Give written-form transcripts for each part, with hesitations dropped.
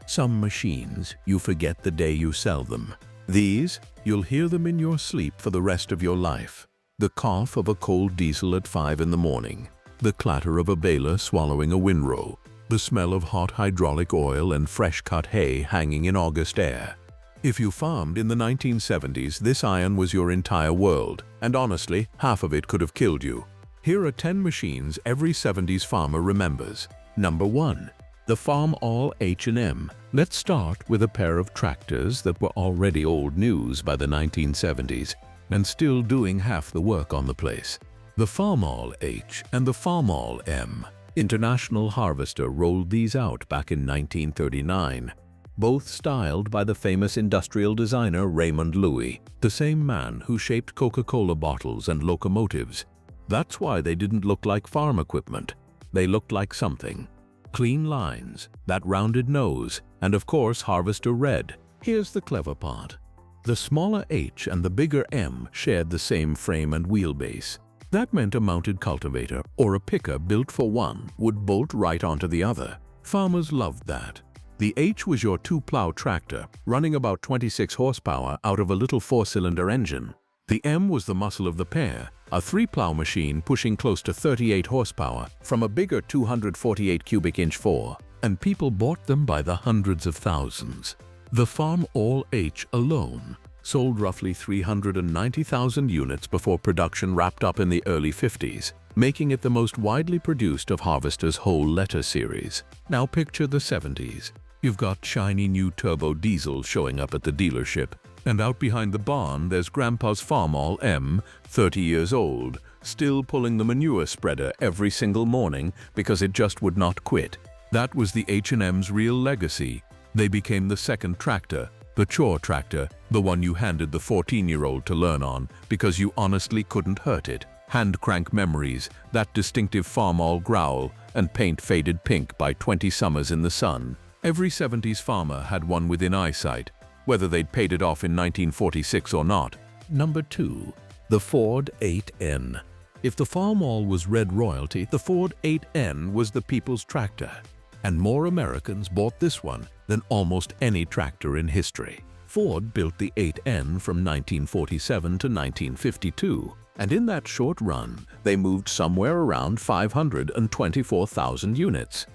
Some machines, you forget the day you sell them. These, you'll hear them in your sleep for the rest of your life. The cough of a cold diesel at 5 in the morning, the clatter of a baler swallowing a windrow, the smell of hot hydraulic oil and fresh-cut hay hanging in August air. If you farmed in the 1970s, this iron was your entire world, and honestly, half of it could have killed you. Here are 10 machines every 70s farmer remembers. Number 1. The Farmall H and M. Let's start with a pair of tractors that were already old news by the 1970s and still doing half the work on the place. The Farmall H and the Farmall M. International Harvester rolled these out back in 1939. Both styled by the famous industrial designer Raymond Loewy, the same man who shaped Coca-Cola bottles and locomotives. That's why they didn't look like farm equipment. They looked like something. Clean lines, that rounded nose, and of course Harvester red. Here's the clever part. The smaller H and the bigger M shared the same frame and wheelbase. That meant a mounted cultivator or a picker built for one would bolt right onto the other. Farmers loved that. The H was your two-plow tractor, running about 26 horsepower out of a little four-cylinder engine. The M was the muscle of the pair, a three-plow machine pushing close to 38 horsepower from a bigger 248 cubic inch 4, and people bought them by the hundreds of thousands. The Farmall H alone sold roughly 390,000 units before production wrapped up in the early 50s, making it the most widely produced of Harvester's whole letter series. Now picture the 70s. You've got shiny new turbo diesel showing up at the dealership, and out behind the barn there's Grandpa's Farmall M, 30 years old, still pulling the manure spreader every single morning because it just would not quit. That was the H&M's real legacy. They became the second tractor, the chore tractor, the one you handed the 14-year-old to learn on because you honestly couldn't hurt it. Hand crank memories, that distinctive Farmall growl, and paint faded pink by 20 summers in the sun. Every 70s farmer had one within eyesight, whether they'd paid it off in 1946 or not. Number 2. The Ford 8N. If the Farmall was red royalty, the Ford 8N was the people's tractor. And more Americans bought this one than almost any tractor in history. Ford built the 8N from 1947 to 1952, and in that short run, they moved somewhere around 524,000 units.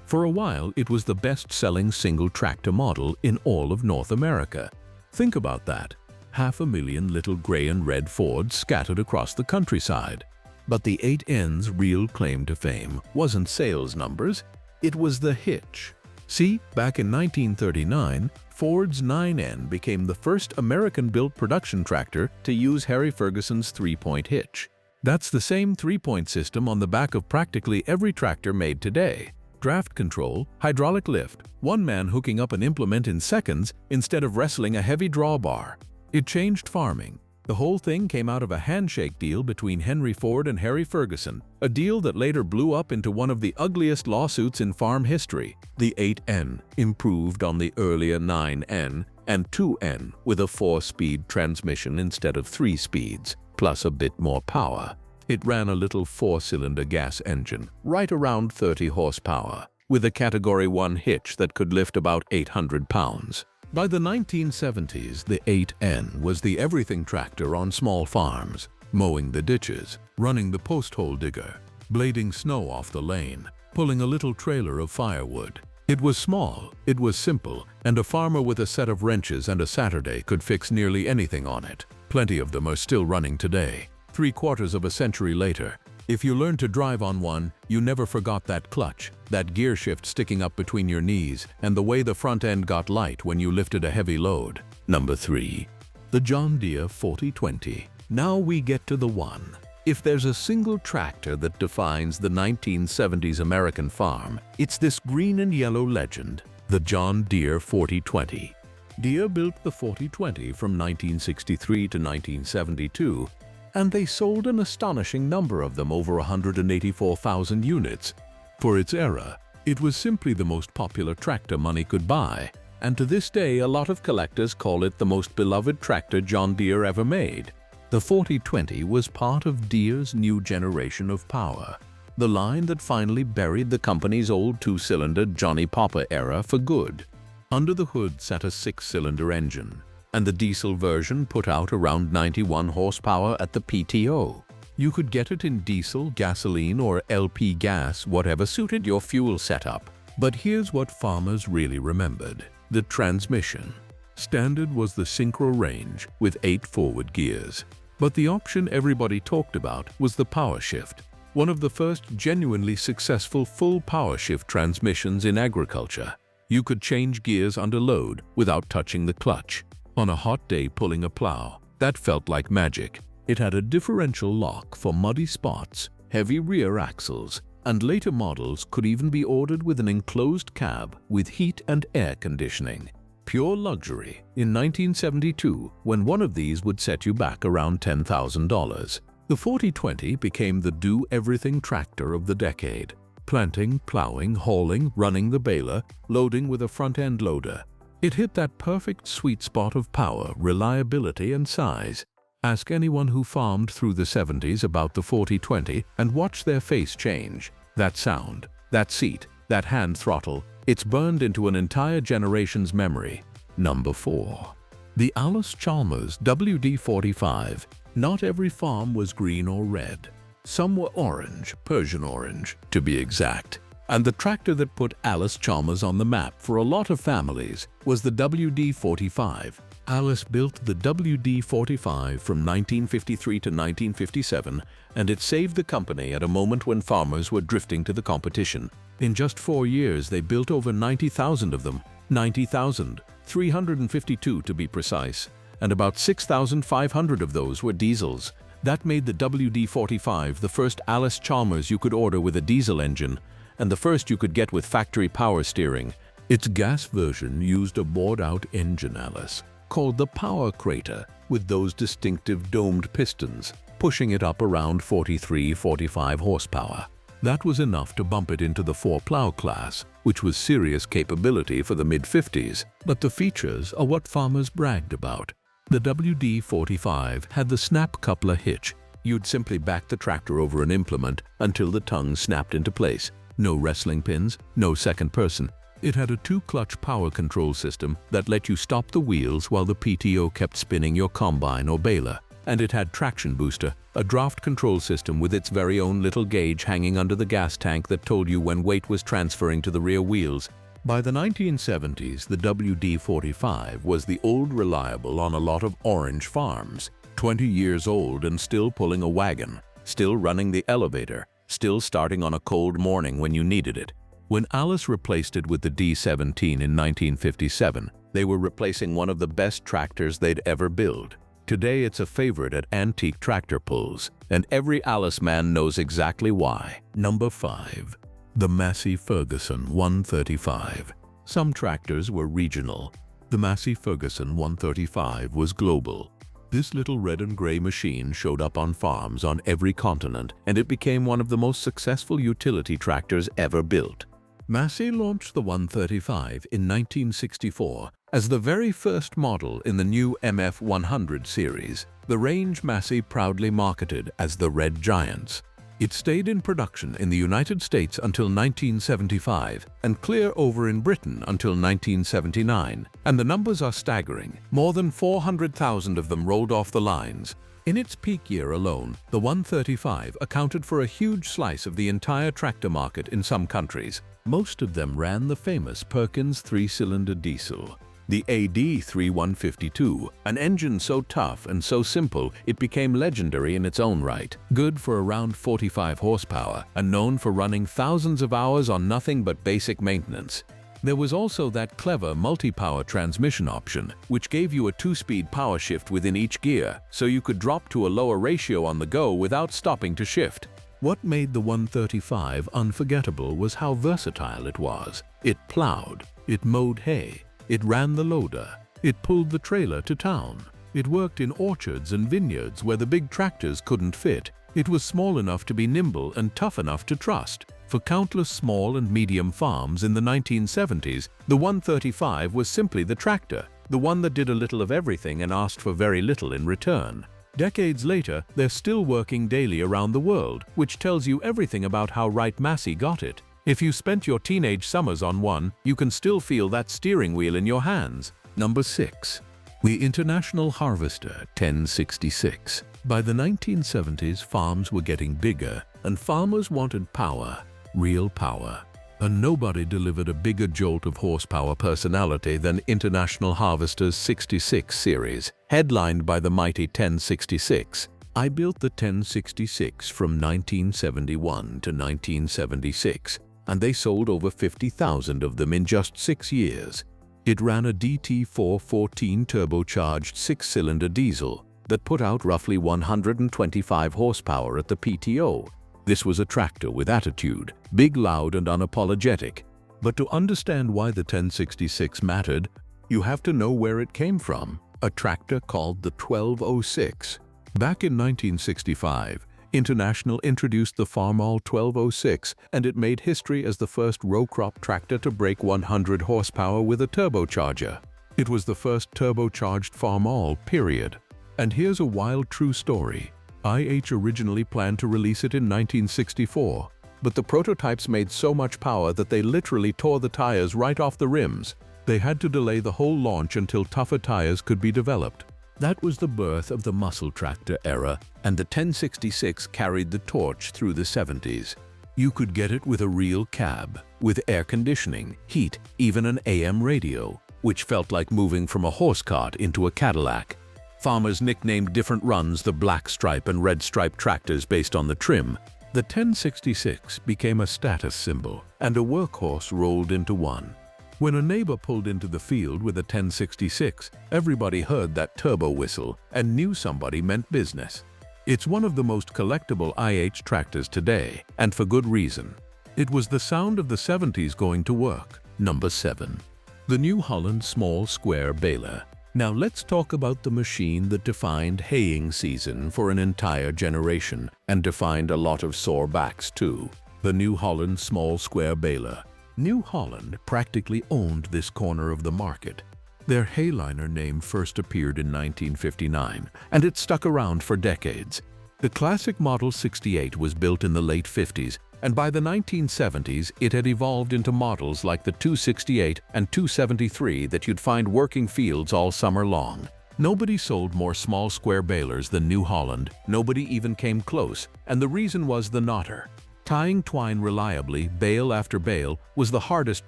For a while, it was the best-selling single tractor model in all of North America. Think about that. 500,000 little gray and red Fords scattered across the countryside. But the 8N's real claim to fame wasn't sales numbers, it was the hitch. See, back in 1939, Ford's 9N became the first American-built production tractor to use Harry Ferguson's three-point hitch. That's the same three-point system on the back of practically every tractor made today. Draft control, hydraulic lift, one man hooking up an implement in seconds instead of wrestling a heavy drawbar. It changed farming. The whole thing came out of a handshake deal between Henry Ford and Harry Ferguson, a deal that later blew up into one of the ugliest lawsuits in farm history. The 8N improved on the earlier 9N and 2N with a 4-speed transmission instead of 3 speeds, plus a bit more power. It ran a little 4-cylinder gas engine, right around 30 horsepower, with a Category 1 hitch that could lift about 800 pounds. By the 1970s, the 8N was the everything tractor on small farms, mowing the ditches, running the post hole digger, blading snow off the lane, pulling a little trailer of firewood. It was small, it was simple, and a farmer with a set of wrenches and a Saturday could fix nearly anything on it. Plenty of them are still running today. 3/4 of a century later, if you learned to drive on one, you never forgot that clutch, that gear shift sticking up between your knees, and the way the front end got light when you lifted a heavy load. Number 3. The John Deere 4020. Now we get to the one. If there's a single tractor that defines the 1970s American farm, it's this green and yellow legend, the John Deere 4020. Deere built the 4020 from 1963 to 1972, and they sold an astonishing number of them, over 184,000 units. For its era, it was simply the most popular tractor money could buy, and to this day a lot of collectors call it the most beloved tractor John Deere ever made. The 4020 was part of Deere's new generation of power, the line that finally buried the company's old 2-cylinder Johnny Popper era for good. Under the hood sat a 6-cylinder engine, and the diesel version put out around 91 horsepower at the PTO. You could get it in diesel, gasoline, or LP gas, whatever suited your fuel setup. But here's what farmers really remembered: the transmission. Standard was the synchro range with 8 forward gears. But the option everybody talked about was the power shift, one of the first genuinely successful full power shift transmissions in agriculture. You could change gears under load without touching the clutch. On a hot day pulling a plow, that felt like magic. It had a differential lock for muddy spots, heavy rear axles, and later models could even be ordered with an enclosed cab with heat and air conditioning. Pure luxury in 1972, when one of these would set you back around $10,000. The 4020 became the do-everything tractor of the decade. Planting, plowing, hauling, running the baler, loading with a front-end loader. It hit that perfect sweet spot of power, reliability, and size. Ask anyone who farmed through the 70s about the 4020 and watch their face change. That sound, that seat, that hand throttle, it's burned into an entire generation's memory. Number 4. The Allis-Chalmers WD45. Not every farm was green or red. Some were orange, Persian orange, to be exact. And the tractor that put Allis-Chalmers on the map for a lot of families was the WD45. Allis built the WD45 from 1953 to 1957, and it saved the company at a moment when farmers were drifting to the competition. In just 4 years, they built over 90,000 of them. 90,352 to be precise, and about 6,500 of those were diesels. That made the WD45 the first Allis-Chalmers you could order with a diesel engine, and the first you could get with factory power steering. Its gas version used a bored-out engine Allis, called the Power Crater, with those distinctive domed pistons, pushing it up around 43-45 horsepower. That was enough to bump it into the 4-plow class, which was serious capability for the mid-50s. But the features are what farmers bragged about. The WD45 had the snap coupler hitch. You'd simply back the tractor over an implement until the tongue snapped into place. No wrestling pins, no second person. It had a 2-clutch power control system that let you stop the wheels while the PTO kept spinning your combine or baler. And it had traction booster, a draft control system with its very own little gauge hanging under the gas tank that told you when weight was transferring to the rear wheels. By the 1970s, the WD45 was the old reliable on a lot of orange farms. 20 years old and still pulling a wagon, still running the elevator, still starting on a cold morning when you needed it. When Allis replaced it with the D17 in 1957, they were replacing one of the best tractors they'd ever built. Today it's a favorite at antique tractor pulls, and every Allis man knows exactly why. Number 5. The Massey Ferguson 135. Some tractors were regional. The Massey Ferguson 135 was global. This little red and gray machine showed up on farms on every continent, and it became one of the most successful utility tractors ever built. Massey launched the 135 in 1964 as the very first model in the new MF 100 series, the range Massey proudly marketed as the Red Giants. It stayed in production in the United States until 1975 and clear over in Britain until 1979, and the numbers are staggering. More than 400,000 of them rolled off the lines. In its peak year alone, the 135 accounted for a huge slice of the entire tractor market in some countries. Most of them ran the famous Perkins 3-cylinder diesel. The AD3152, an engine so tough and so simple it became legendary in its own right. Good for around 45 horsepower and known for running thousands of hours on nothing but basic maintenance. There was also that clever multi-power transmission option, which gave you a 2-speed power shift within each gear, so you could drop to a lower ratio on the go without stopping to shift. What made the 135 unforgettable was how versatile it was. It plowed, it mowed hay, it ran the loader, it pulled the trailer to town. It worked in orchards and vineyards where the big tractors couldn't fit. It was small enough to be nimble and tough enough to trust. For countless small and medium farms in the 1970s, the 135 was simply the tractor, the one that did a little of everything and asked for very little in return. Decades later, they're still working daily around the world, which tells you everything about how right Massey got it. If you spent your teenage summers on one, you can still feel that steering wheel in your hands. Number 6. The International Harvester 1066. By the 1970s, farms were getting bigger and farmers wanted power, real power. And nobody delivered a bigger jolt of horsepower personality than International Harvester's 66 series, headlined by the mighty 1066. I built the 1066 from 1971 to 1976, and they sold over 50,000 of them in just 6 years. It ran a DT414 turbocharged 6-cylinder diesel that put out roughly 125 horsepower at the PTO. This was a tractor with attitude, big, loud, and unapologetic. But to understand why the 1066 mattered, you have to know where it came from, a tractor called the 1206. Back in 1965, International introduced the Farmall 1206, and it made history as the first row crop tractor to break 100 horsepower with a turbocharger. It was the first turbocharged Farmall, period. And here's a wild true story. IH originally planned to release it in 1964, but the prototypes made so much power that they literally tore the tires right off the rims. They had to delay the whole launch until tougher tires could be developed. That was the birth of the muscle tractor era, and the 1066 carried the torch through the 70s. You could get it with a real cab, with air conditioning, heat, even an AM radio, which felt like moving from a horse cart into a Cadillac. Farmers nicknamed different runs the black stripe and red stripe tractors based on the trim. The 1066 became a status symbol, and a workhorse rolled into one. When a neighbor pulled into the field with a 1066, everybody heard that turbo whistle and knew somebody meant business. It's one of the most collectible IH tractors today, and for good reason. It was the sound of the 70s going to work. Number 7. The New Holland Small Square Baler. Now let's talk about the machine that defined haying season for an entire generation and defined a lot of sore backs too. The New Holland Small Square Baler. New Holland practically owned this corner of the market. Their Hayliner name first appeared in 1959, and it stuck around for decades. The classic Model 68 was built in the late 50s, and by the 1970s it had evolved into models like the 268 and 273 that you'd find working fields all summer long. Nobody sold more small square balers than New Holland, nobody even came close, and the reason was the knotter. Tying twine reliably, bale after bale, was the hardest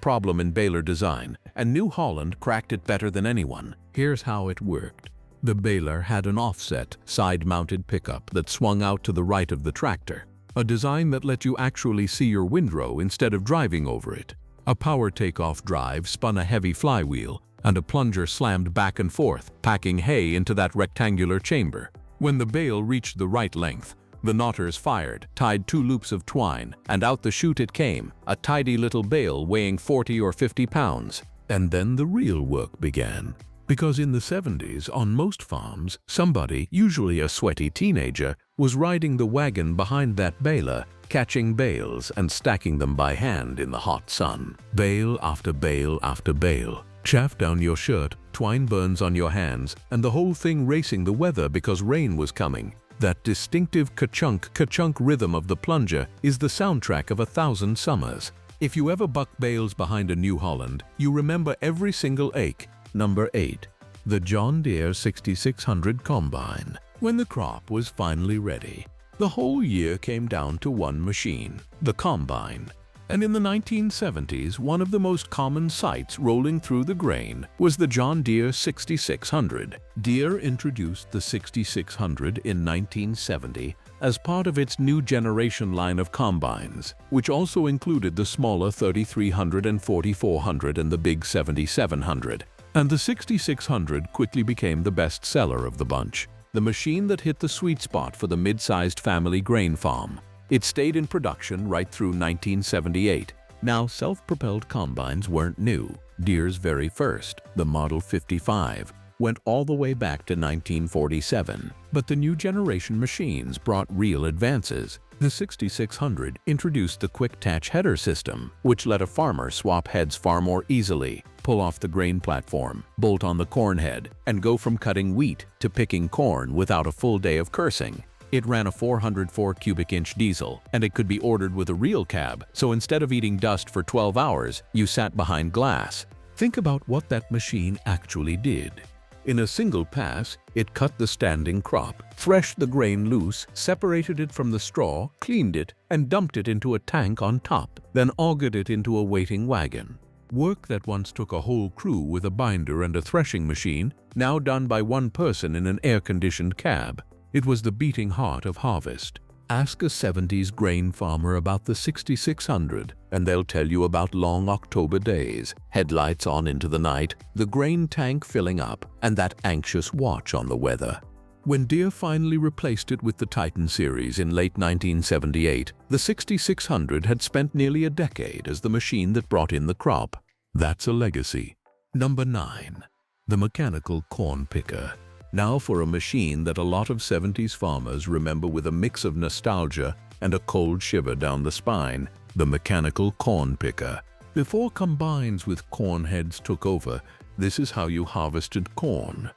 problem in baler design, and New Holland cracked it better than anyone. Here's how it worked. The baler had an offset, side-mounted pickup that swung out to the right of the tractor, a design that let you actually see your windrow instead of driving over it. A power takeoff drive spun a heavy flywheel, and a plunger slammed back and forth, packing hay into that rectangular chamber. When the bale reached the right length, the knotters fired, tied 2 loops of twine, and out the chute it came, a tidy little bale weighing 40 or 50 pounds. And then the real work began. Because in the 70s, on most farms, somebody, usually a sweaty teenager, was riding the wagon behind that baler, catching bales and stacking them by hand in the hot sun. Bale after bale after bale. Chaff down your shirt, twine burns on your hands, and the whole thing racing the weather because rain was coming. That distinctive ka-chunk, ka-chunk rhythm of the plunger is the soundtrack of 1,000 summers. If you ever buck bales behind a New Holland, you remember every single ache. Number 8. The John Deere 6600 Combine. When the crop was finally ready, the whole year came down to one machine, the Combine. And in the 1970s, one of the most common sights rolling through the grain was the John Deere 6600. Deere introduced the 6600 in 1970 as part of its new generation line of combines, which also included the smaller 3300 and 4400 and the big 7700. And the 6600 quickly became the best seller of the bunch, the machine that hit the sweet spot for the mid-sized family grain farm. It stayed in production right through 1978. Now, self-propelled combines weren't new. Deere's very first, the Model 55, went all the way back to 1947. But the new generation machines brought real advances. The 6600 introduced the quick-attach header system, which let a farmer swap heads far more easily, pull off the grain platform, bolt on the corn head, and go from cutting wheat to picking corn without a full day of cursing. It ran a 404 cubic inch diesel, and it could be ordered with a real cab, so instead of eating dust for 12 hours, you sat behind glass. Think about what that machine actually did. In a single pass, it cut the standing crop, threshed the grain loose, separated it from the straw, cleaned it, and dumped it into a tank on top, then augered it into a waiting wagon. Work that once took a whole crew with a binder and a threshing machine, now done by one person in an air-conditioned cab. It was the beating heart of harvest. Ask a 70s grain farmer about the 6600, and they'll tell you about long October days, headlights on into the night, the grain tank filling up, and that anxious watch on the weather. When Deere finally replaced it with the Titan series in late 1978, the 6600 had spent nearly a decade as the machine that brought in the crop. That's a legacy. Number 9. The mechanical corn picker. Now for a machine that a lot of 70s farmers remember with a mix of nostalgia and a cold shiver down the spine, the mechanical corn picker. Before combines with corn heads took over, this is how you harvested corn.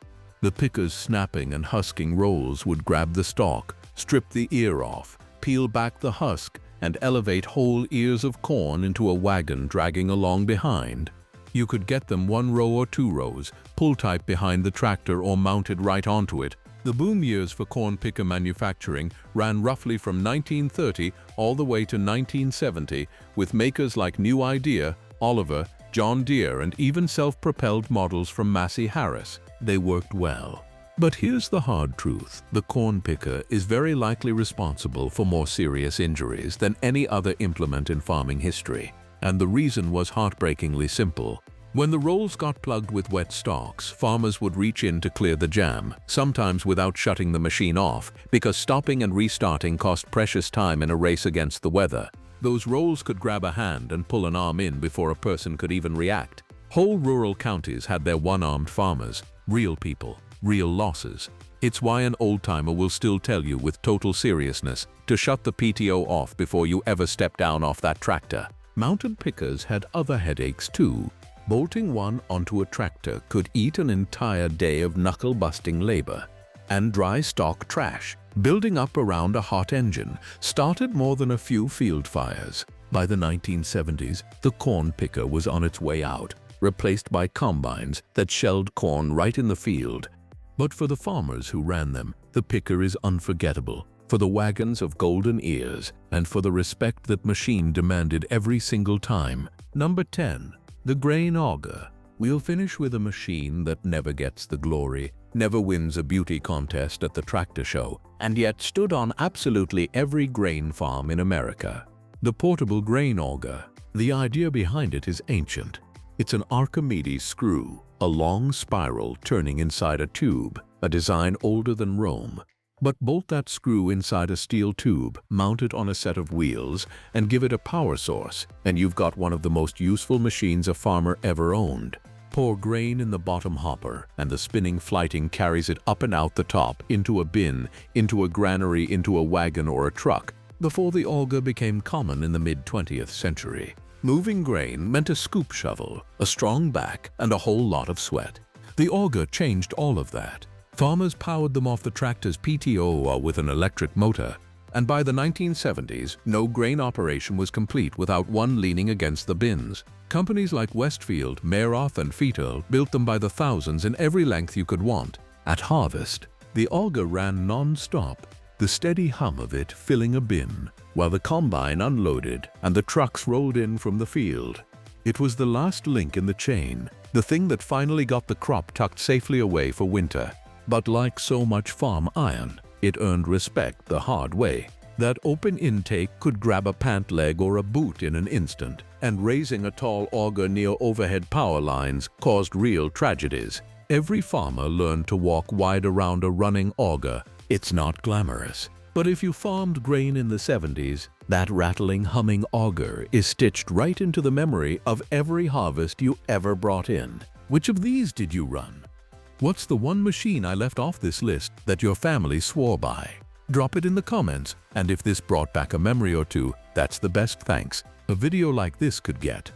The picker's snapping and husking rolls would grab the stalk, strip the ear off, peel back the husk, and elevate whole ears of corn into a wagon dragging along behind. You could get them 1 row or 2 rows, pull-type behind the tractor or mounted right onto it. The boom years for corn picker manufacturing ran roughly from 1930 all the way to 1970, with makers like New Idea, Oliver, John Deere, and even self-propelled models from Massey Harris. They worked well. But here's the hard truth. The corn picker is very likely responsible for more serious injuries than any other implement in farming history. And the reason was heartbreakingly simple. When the rolls got plugged with wet stalks, farmers would reach in to clear the jam, sometimes without shutting the machine off, because stopping and restarting cost precious time in a race against the weather. Those rolls could grab a hand and pull an arm in before a person could even react. Whole rural counties had their one-armed farmers, real people, real losses. It's why an old-timer will still tell you with total seriousness to shut the PTO off before you ever step down off that tractor. Mounted pickers had other headaches too. Bolting one onto a tractor could eat an entire day of knuckle-busting labor. And dry stock trash, building up around a hot engine, started more than a few field fires. By the 1970s, the corn picker was on its way out, replaced by combines that shelled corn right in the field. But for the farmers who ran them, the picker is unforgettable. For the wagons of golden ears, and for the respect that machine demanded every single time. Number 10. The grain auger. We'll finish with a machine that never gets the glory, never wins a beauty contest at the tractor show, and yet stood on absolutely every grain farm in America. The portable grain auger. The idea behind it is ancient. It's an Archimedes screw, a long spiral turning inside a tube, a design older than Rome. But bolt that screw inside a steel tube, mount it on a set of wheels, and give it a power source, and you've got one of the most useful machines a farmer ever owned. Pour grain in the bottom hopper, and the spinning flighting carries it up and out the top, into a bin, into a granary, into a wagon or a truck, before the auger became common in the mid-20th century. Moving grain meant a scoop shovel, a strong back, and a whole lot of sweat. The auger changed all of that. Farmers powered them off the tractor's PTO or with an electric motor, and by the 1970s, no grain operation was complete without one leaning against the bins. Companies like Westfield, Meroth, and Fetal built them by the thousands in every length you could want. At harvest, the auger ran non-stop, the steady hum of it filling a bin, while the combine unloaded and the trucks rolled in from the field. It was the last link in the chain, the thing that finally got the crop tucked safely away for winter. But like so much farm iron, it earned respect the hard way. That open intake could grab a pant leg or a boot in an instant, and raising a tall auger near overhead power lines caused real tragedies. Every farmer learned to walk wide around a running auger. It's not glamorous. But if you farmed grain in the 70s, that rattling, humming auger is stitched right into the memory of every harvest you ever brought in. Which of these did you run? What's the one machine I left off this list that your family swore by? Drop it in the comments, and if this brought back a memory or two, that's the best thanks a video like this could get.